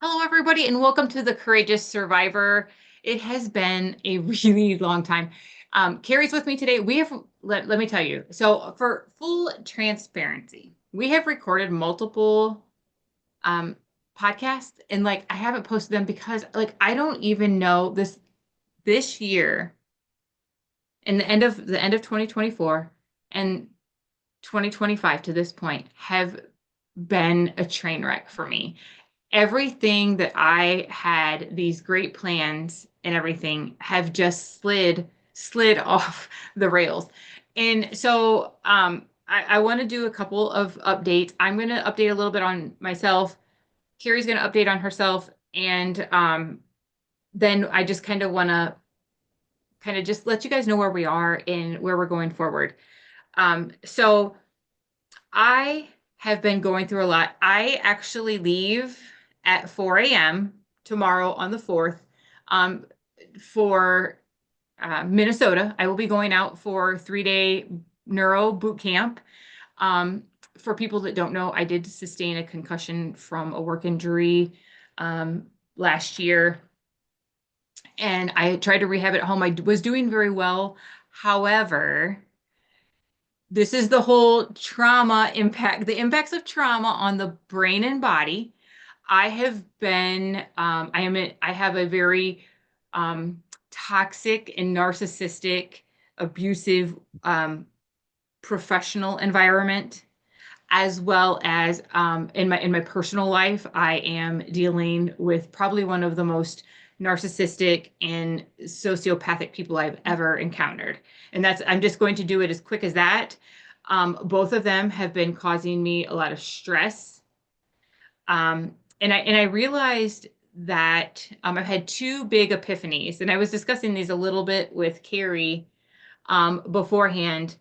Hello, everybody, and welcome to the Courageous Survivor. It has been a really long time. Kerri's with me today. Let me tell you. So, for full transparency, we have recorded multiple um, podcasts, and I haven't posted them because I don't even know this year, and the end of 2024 and 2025 to this point have been a train wreck for me. Everything that I had, these great plans and everything, have just slid off the rails. And so I want to do a couple of updates. I'm going to update a little bit on myself. Kerri's going to update on herself. And then I just kind of want to kind of just let you guys know where we are and where we're going forward. So I have been going through a lot. I actually leave at 4 a.m. tomorrow on the 4th um, for Minnesota. I will be going out for 3-day neuro boot camp. Um, for people that don't know, I did sustain a concussion from a work injury last year, and I tried to rehab at home. I was doing very well. However, this is the whole trauma impact, the impacts of trauma on the brain and body. I have been, I have a very toxic and narcissistic, abusive professional environment, as well as in my personal life. I am dealing with probably one of the most narcissistic and sociopathic people I've ever encountered. And I'm just going to do it as quick as that. Both of them have been causing me a lot of stress. And I realized that I've had two big epiphanies, and I was discussing these a little bit with Kerri beforehand.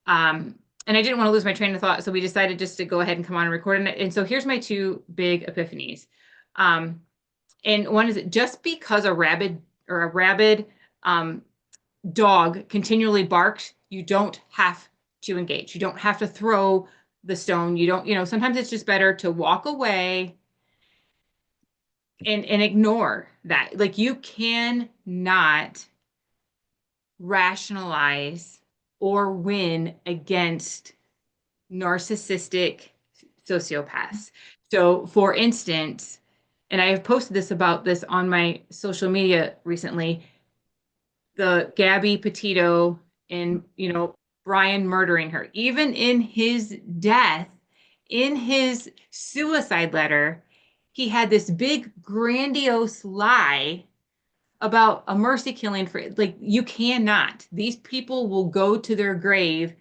And I didn't want to lose my train of thought, so we decided just to go ahead and come on and record it. And so here's my two big epiphanies. And one is just because a rabid dog continually barks, you don't have to engage. You don't have to throw the stone. You don't, sometimes it's just better to walk away and ignore that. Like, you cannot rationalize or win against narcissistic sociopaths. So, for instance, and I have posted this on my social media recently, the Gabby Petito and, Brian murdering her. Even in his death, in his suicide letter, he had this big grandiose lie about a mercy killing. For like, you cannot, these people will go to their grave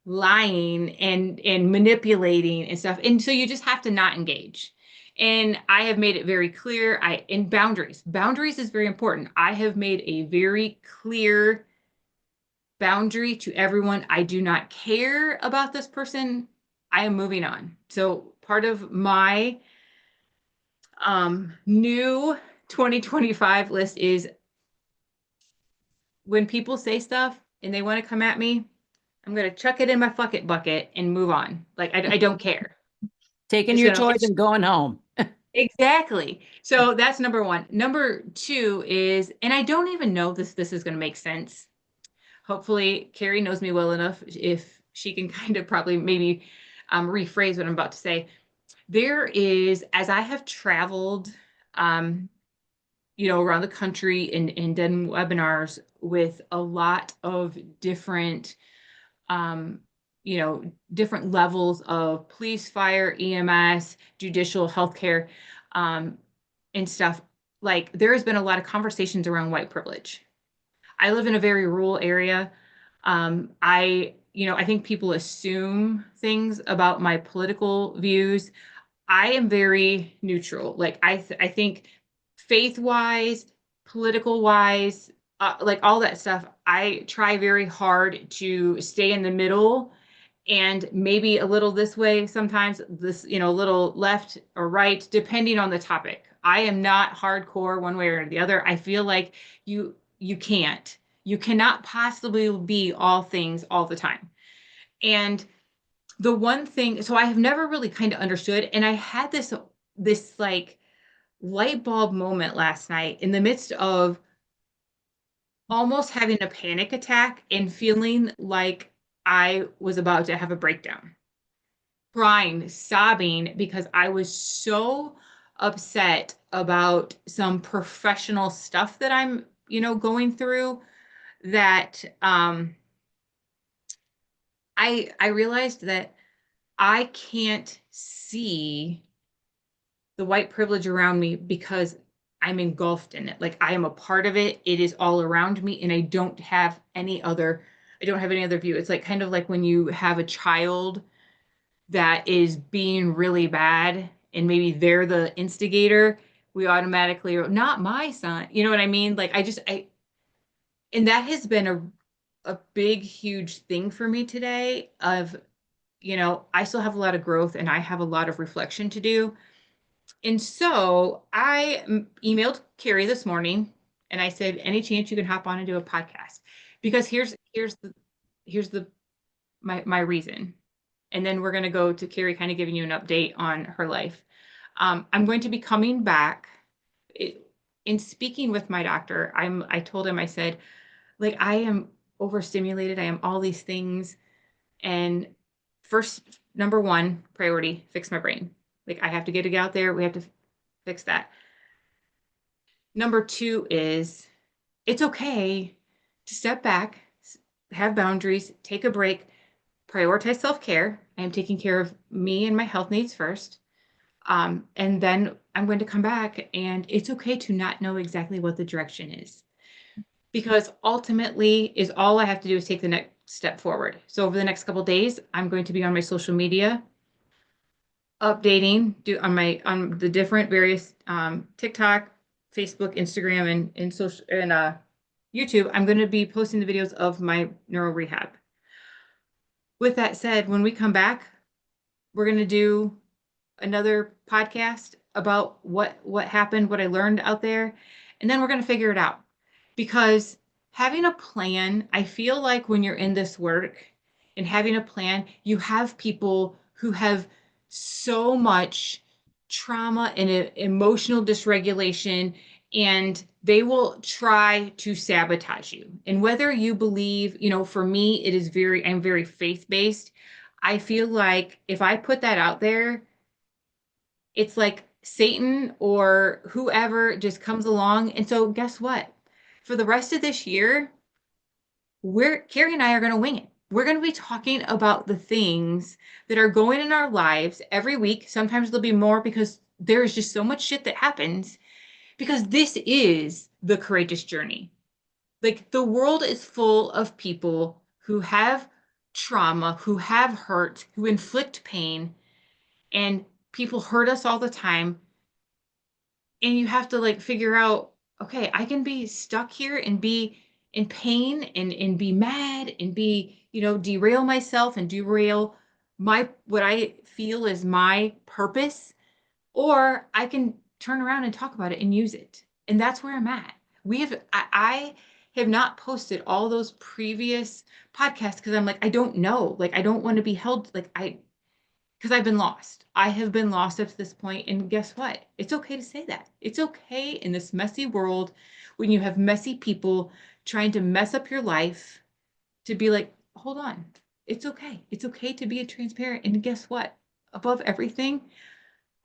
lying and manipulating and stuff, and so you just have to not engage. And I have made it very clear. In boundaries is very important. I have made a very clear boundary to everyone. I do not care about this person. I am moving on. So part of my new 2025 list is, when people say stuff and they want to come at me, I'm going to chuck it in my fuck it bucket and move on. Like, I don't care. Taking Just your gonna toys and going home. exactly. So that's number one. Number two is, and I don't even know this is going to make sense. Hopefully, Kerri knows me well enough if she can kind of probably maybe rephrase what I'm about to say. There is, as I have traveled, around the and done webinars with a lot of different, um, different levels of police, fire, EMS, judicial, healthcare, um, and stuff. Like, there has been a lot of conversations around white privilege. I live in a very rural area. I think people assume things about my political views. I am very neutral. Like, I think faith wise, political wise, like all that stuff, I try very hard to stay in the middle, and maybe a little this way sometimes, this, a little left or right, depending on the topic. I am not hardcore one way or the other. I feel like you can't. You cannot possibly be all things all the time. And the one thing, so I have never really kind of understood, and I had this like light bulb moment last night in the midst of almost having a panic attack and feeling like I was about to have a breakdown, crying, sobbing because I was so upset about some professional stuff that I'm, going through that I realized that I can't see the white privilege around me because I'm engulfed in it. Like I am a part of it. It is all around me and I don't have any other view. It's like kind of like when you have a child that is being really bad and maybe they're the instigator, we automatically are not my son. You know what I mean? Like and that has been a big, huge thing for me today of, I still have a lot of growth and I have a lot of reflection to do. And so I emailed Kerri this morning and I said, any chance you can hop on and do a podcast? Because here's the my reason. And then we're going to go to Kerri kind of giving you an update on her life. I'm going to be coming back. In speaking with my doctor, I told him, I said, like, I am overstimulated. I am all these things. And first, number one priority, fix my brain. Like, I have to get it out there. We have to fix that. Number two is it's okay to step back, have boundaries, take a break, prioritize self-care. I am taking care of me and my health needs first. And then I'm going to come back and it's okay to not know exactly what the direction is because ultimately is all I have to do is take the next step forward. So over the next couple of days, I'm going to be on my social media updating on the different various TikTok, Facebook, Instagram, and social and YouTube. I'm going to be posting the videos of my neuro rehab. With that said, when we come back, we're going to do another podcast about what happened, what I learned out there, and then we're going to figure it out. Because having a plan, I feel like when you're in this work and having a plan, you have people who have so much trauma and emotional dysregulation, and they will try to sabotage you. And whether you believe, for me, I'm very faith-based. I feel like if I put that out there, it's like Satan or whoever just comes along. And so guess what? For the rest of this year, Kerri and I are going to wing it. We're going to be talking about the things that are going in our lives every week. Sometimes there'll be more because there is just so much shit that happens because this is the courageous journey. Like the world is full of people who have trauma, who have hurt, who inflict pain, and people hurt us all the time. And you have to like figure out, okay, I can be stuck here and be in pain and be mad and be, derail myself and derail what I feel is my purpose, or I can turn around and talk about it and use it. And that's where I'm at. I have not posted all those previous podcasts because I'm like, I don't know. Like, I don't want to be held because I've been lost. I have been lost up to this point. And guess what? It's okay to say that. It's okay in this messy world when you have messy people trying to mess up your life to be like, hold on. It's okay. It's okay to be a transparent. And guess what? Above everything,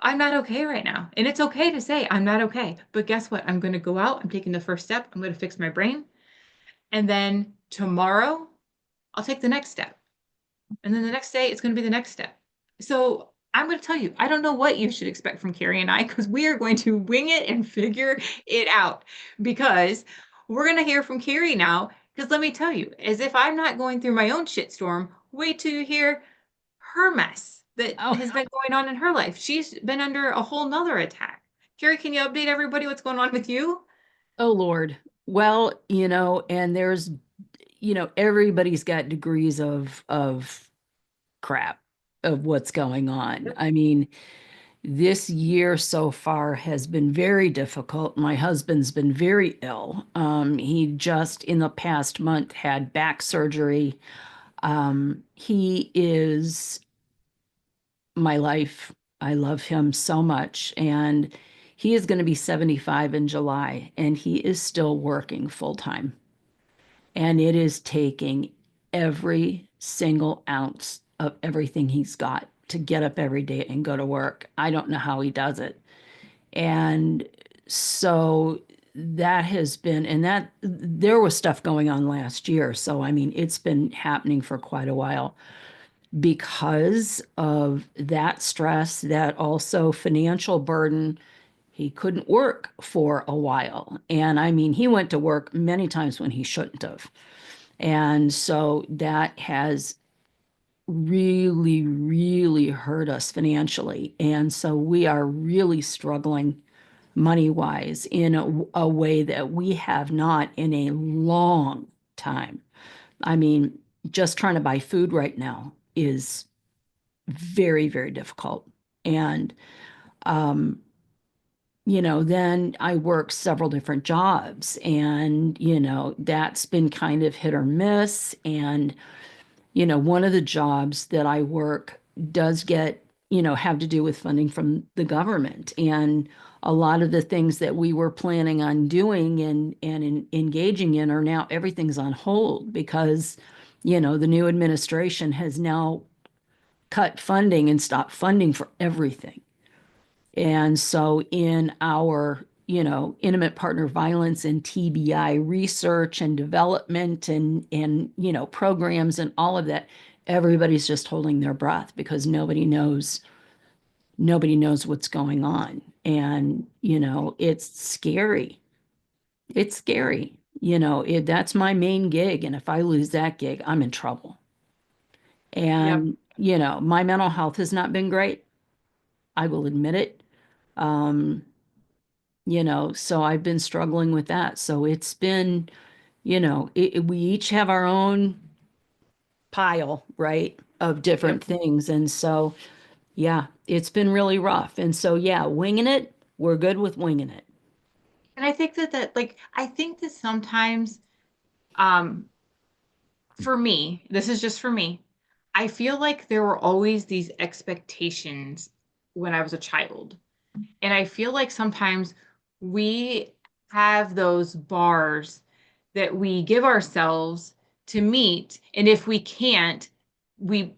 I'm not okay right now. And it's okay to say I'm not okay. But guess what? I'm going to go out. I'm taking the first step. I'm going to fix my brain. And then tomorrow, I'll take the next step. And then the next day, it's going to be the next step. So I'm going to tell you, I don't know what you should expect from Kerri and I, because we are going to wing it and figure it out. Because we're going to hear from Kerri now. Because let me tell you, as if I'm not going through my own shitstorm, wait till you hear her mess that has been going on in her life. She's been under a whole nother attack. Kerri, can you update everybody what's going on with you? Oh, Lord. Well, and there's, everybody's got degrees of crap of what's going on. I mean, this year so far has been very difficult. My husband's been very ill. He just in the past month had back surgery. He is my life. I love him so much. And He is going to be 75 in July, and he is still working full time. And it is taking every single ounce of everything he's got to get up every day and go to work. I don't know how he does it. And so that has been, and that there was stuff going on last year. So, I mean, it's been happening for quite a while because of that stress, that also financial burden. He couldn't work for a while. And I mean, he went to work many times when he shouldn't have. And so that has really, really hurt us financially. And so we are really struggling money wise in a way that we have not in a long time. I mean, just trying to buy food right now is very, very difficult. And, um, then I work several different jobs, and, that's been kind of hit or miss. And, one of the jobs that I work does get, have to do with funding from the government. And a lot of the things that we were planning on doing and engaging in are now everything's on hold because, the new administration has now cut funding and stopped funding for everything. And so in our, intimate partner violence and TBI research and development and programs and all of that, everybody's just holding their breath because nobody knows what's going on. And, it's scary. It's scary. That's my main gig. And if I lose that gig, I'm in trouble. Yep. And, my mental health has not been great. I will admit it. Um, so I've been struggling with that. So it's been, we each have our own pile, right, of different Yep. things. And so, yeah, it's been really rough. And so, yeah, winging it, we're good with winging it. And I think that like I think that sometimes um for me, this is just for me, I feel like there were always these expectations when I was a child. And I feel like sometimes we have those bars that we give ourselves to meet. And if we can't, we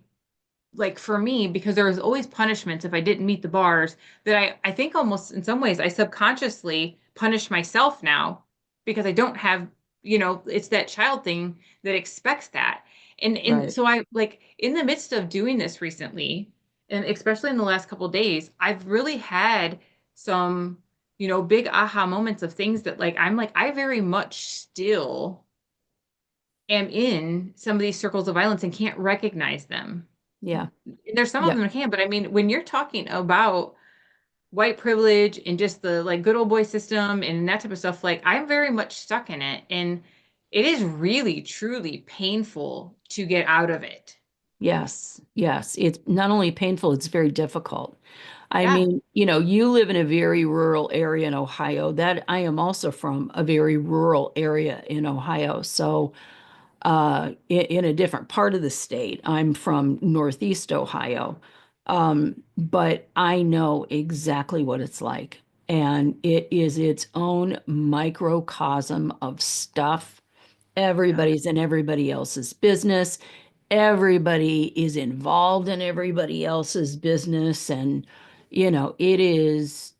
like for me, because there was always punishments if I didn't meet the bars, that I think almost in some ways I subconsciously punish myself now because I don't have, it's that child thing that expects that. And Right. so I like in the midst of doing this recently, and especially in the last couple of days, I've really had some, big aha moments of things that like I'm like, I very much still am in some of these circles of violence and can't recognize them. Yeah. There's some of Yeah. them that can, but I mean, when you're talking about white privilege and just the like good old boy system and that type of stuff, like I'm very much stuck in it. And it is really, truly painful to get out of it. Yes. Yes. It's not only painful, it's very difficult. I Yeah. mean, you live in a very rural area in Ohio. That I am also from a very rural area in Ohio. So, in a different part of the state. I'm from Northeast Ohio. But I know exactly what it's like. And it is its own microcosm of stuff. Yeah. Everybody's in everybody else's business. Everybody is involved in everybody else's business. And, it is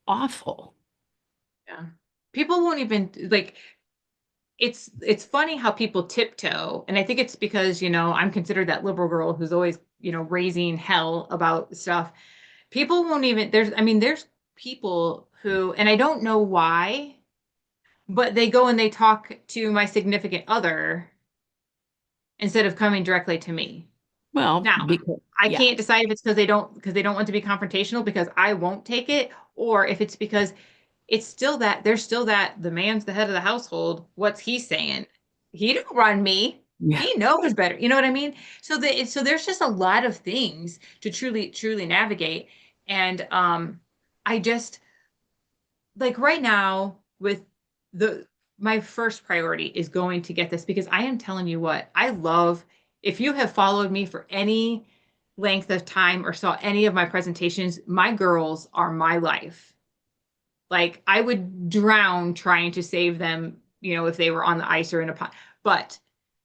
awful. Yeah. People won't even like it's funny how people tiptoe. And I think it's because, I'm considered that liberal girl who's always, raising hell about stuff. People won't even there's people who, and I don't know why, but they go and they talk to my significant other instead of coming directly to me. Well, Now, because, I yeah, can't decide if it's because they don't want to be confrontational because I won't take it, or if it's because it's still that there's still that the man's the head of the household. What's he saying? He don't run me. yeah, He knows better. You know what I mean? So there's just a lot of things to truly navigate. And I just like right now with the my first priority is going to get this because I am telling you what, I love if you have followed me for any length of time or saw any of my presentations, my girls are my life. Like I would drown trying to save them, if they were on the ice or in a pond. But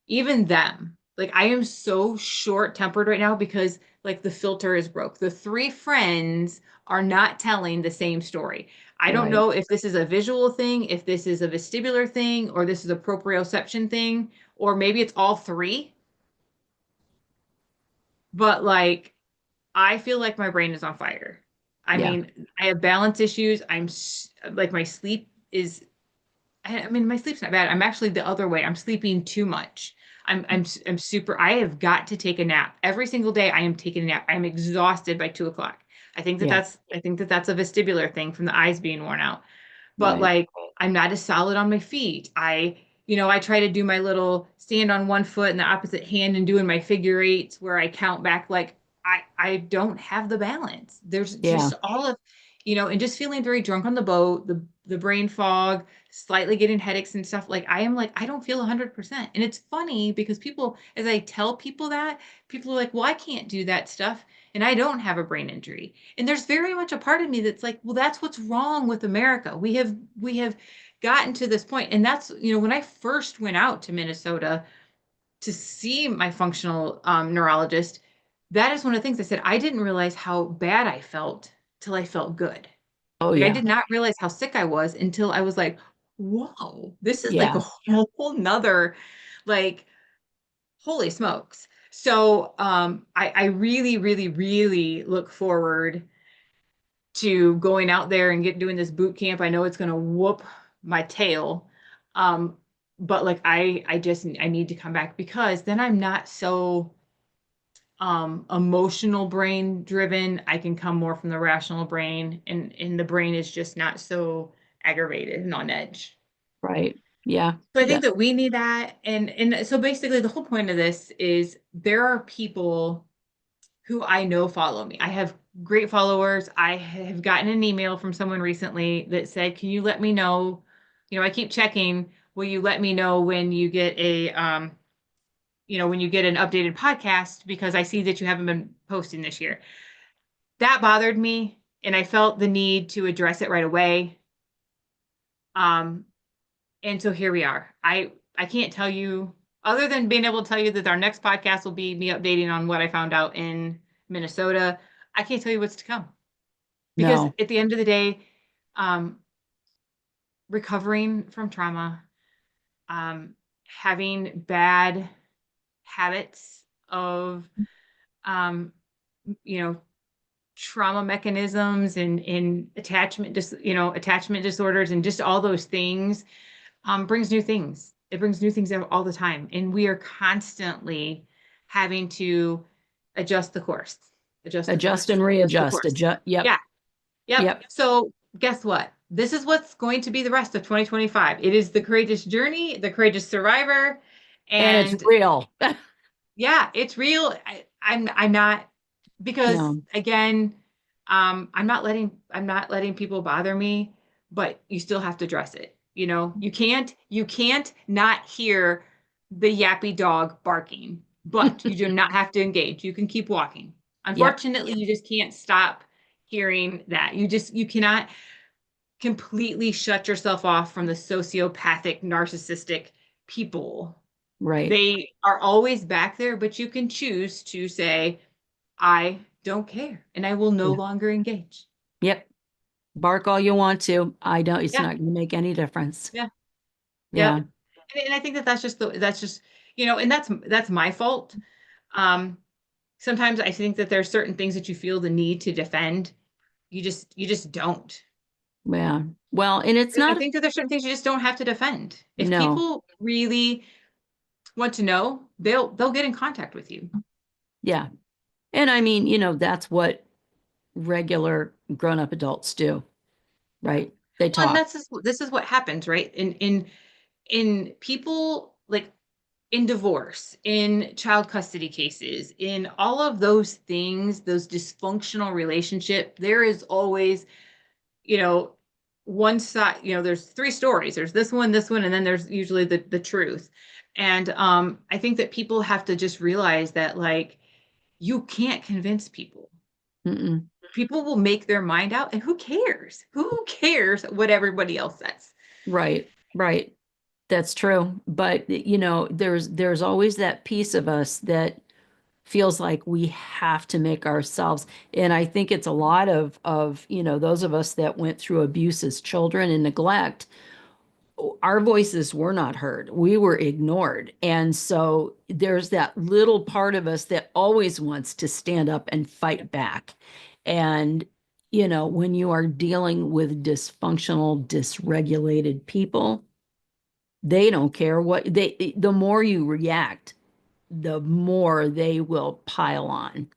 even them, like I am so short-tempered right now because like the filter is broke. The three friends are not telling the same story. I don't Right. know if this is a visual thing, if this is a vestibular thing, or this is a proprioception thing, or maybe it's all three. But like I feel like my brain is on fire. I Yeah. mean, I have balance issues. Like my sleep is I mean, my sleep's not bad. I'm actually the other way. I'm sleeping too much. I'm super. I have got to take a nap every single day. I am taking a nap. I'm exhausted by 2 o'clock. Yeah. I think that that's a vestibular thing from the eyes being worn out. But Right. like, I'm not as solid on my feet. I try to do my little stand on one foot and the opposite hand and doing my figure eights where I count back. Like, I don't have the balance. There's Yeah. just all of, and just feeling very drunk on the boat, the brain fog, slightly getting headaches and stuff. Like I am like, I don't feel 100%. And it's funny because people, as I tell people that, people are like, well, I can't do that stuff. And I don't have a brain injury. And there's very much a part of me that's like, well, that's what's wrong with America. We have gotten to this point. And that's, when I first went out to Minnesota to see my functional neurologist, that is one of the things I said, I didn't realize how bad I felt till I felt good. Oh, Like I yeah. did not realize how sick I was until I was like, whoa, this is like Yeah. a whole nother, like, holy smokes. So I really, really, really look forward to going out there and doing this boot camp. I know it's gonna whoop my tail. Um, but like I need to come back because then I'm not so emotional brain driven. I can come more from the rational brain, and the brain is just not so aggravated and on edge. Right. Yeah. So I think That that we need that. And so basically the whole point of this is there are people who I know follow me. I have great followers. I have gotten an email from someone recently that said, "Can you let me know? I keep checking. Will you let me know when you get when you get an updated podcast because I see that you haven't been posting this year." That bothered me, and I felt the need to address it right away. Um, and so here we are. I can't tell you other than being able to tell you that our next podcast will be me updating on what I found out in Minnesota. I can't tell you what's to come because no. at the end of the day, um, recovering from trauma, having bad habits of, um, you know, trauma mechanisms and attachment disorders and just all those things brings new things. It brings new things out all the time. And we are constantly having to adjust the course, adjust the Adjust course, and adjust the readjust. course. Adjust. Yep. Yeah. Yep. Yep. So guess what? This is what's going to be the rest of 2025. It is the courageous journey, the courageous survivor. And it's And real. yeah, it's real. I'm not because No. again, I'm not letting people bother me, but you still have to address it. You can't not hear the yappy dog barking, but you do not have to engage. You can keep walking. Yep. Unfortunately, you just can't stop hearing that. You cannot completely shut yourself off from the sociopathic, narcissistic people. Right. They are always back there, but you can choose to say, I don't care and I will no Yeah. longer engage. Yep. Bark all you want to. I don't, it's Yeah, not going to make any difference. yeah, Yeah. yep. And I think that that's just, and that's my fault. Um, Sometimes I think that there's certain things that you feel the need to defend. You just don't. Yeah. Well, and it's I not, think that there's certain things you just don't have to defend. If no. people really want to know, they'll get in contact with you. Yeah. And I mean, that's what regular grown-up adults do, Yeah. right? They Well, and talk. this is what happens, right? In people like in divorce, in child custody cases, in all of those things, those dysfunctional relationship, there is always, you know, one side, there's three stories. There's this one, and then there's usually the truth. And I think that people have to just realize that like you can't convince people. Mm-mm. people will make their mind out, and who cares? Who cares what everybody else says? Right, right. That's true. But there's always that piece of us that feels like we have to make ourselves. And I think it's a lot of those of us that went through abuse as children and neglect. Our voices were not heard. We were ignored. And so there's that little part of us that always wants to stand up and fight back. And, when you are dealing with dysfunctional, dysregulated people, they don't care the more you react, the more they will pile on.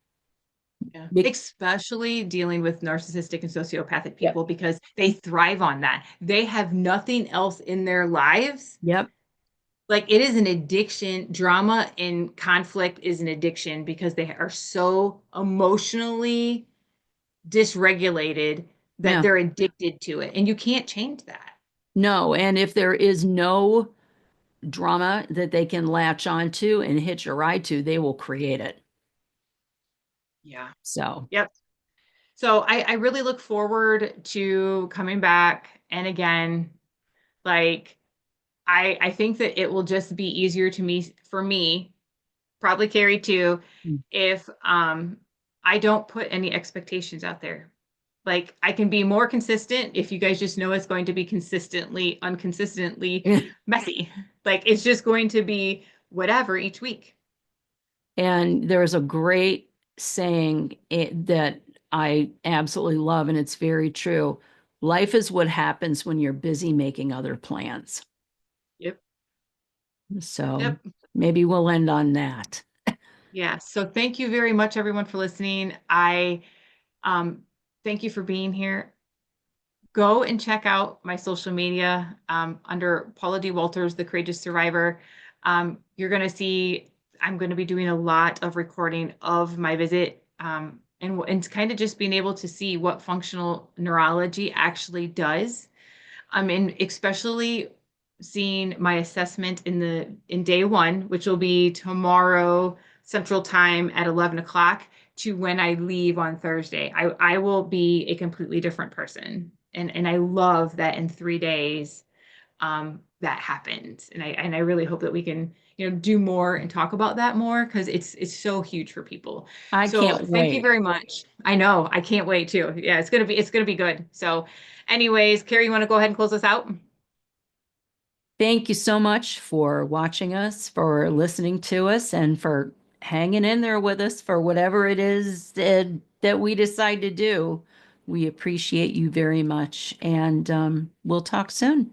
Yeah. Be- Especially dealing with narcissistic and sociopathic Yep. people because they thrive on that. They have nothing else in their lives. Yep. Like it is an addiction. Drama and conflict is an addiction because they are so emotionally dysregulated that Yeah. they're addicted to it. And you can't change that. No. And if there is no drama that they can latch onto and hitch a ride to, they will create it. Yeah. So, Yep. So I really look forward to coming back. And again, like I think that it will just be easier to me for me, probably Kerri too, mm, if I don't put any expectations out there. Like I can be more consistent if you guys just know it's going to be consistently, unconsistently messy. Like it's just going to be whatever each week. and there's a great saying that I absolutely love, and it's very true. Life is what happens when you're busy making other plans. Yep. So Yep. maybe we'll end on that. Yeah. So thank you very much, everyone, for listening. I um, thank you for being here. Go and check out my social media under Paula D. Walters, The Courageous Survivor. You're going to see I'm going to be doing a lot of recording of my visit and kind of just being able to see what functional neurology actually does. And especially seeing my assessment in day one, which will be tomorrow Central Time at 11 o'clock to when I leave on Thursday. I will be a completely different person. And I love that in 3 days that happens. And I really hope that we can, do more and talk about that more because it's so huge for people. I So can't thank you wait. very much. I know, I can't wait too. Yeah, it's gonna be good. So anyways, Kerri, you want to go ahead and close us out? Thank you so much for watching us, for listening to us, and for hanging in there with us for whatever it is that we decide to do. We appreciate you very much, and we'll talk soon.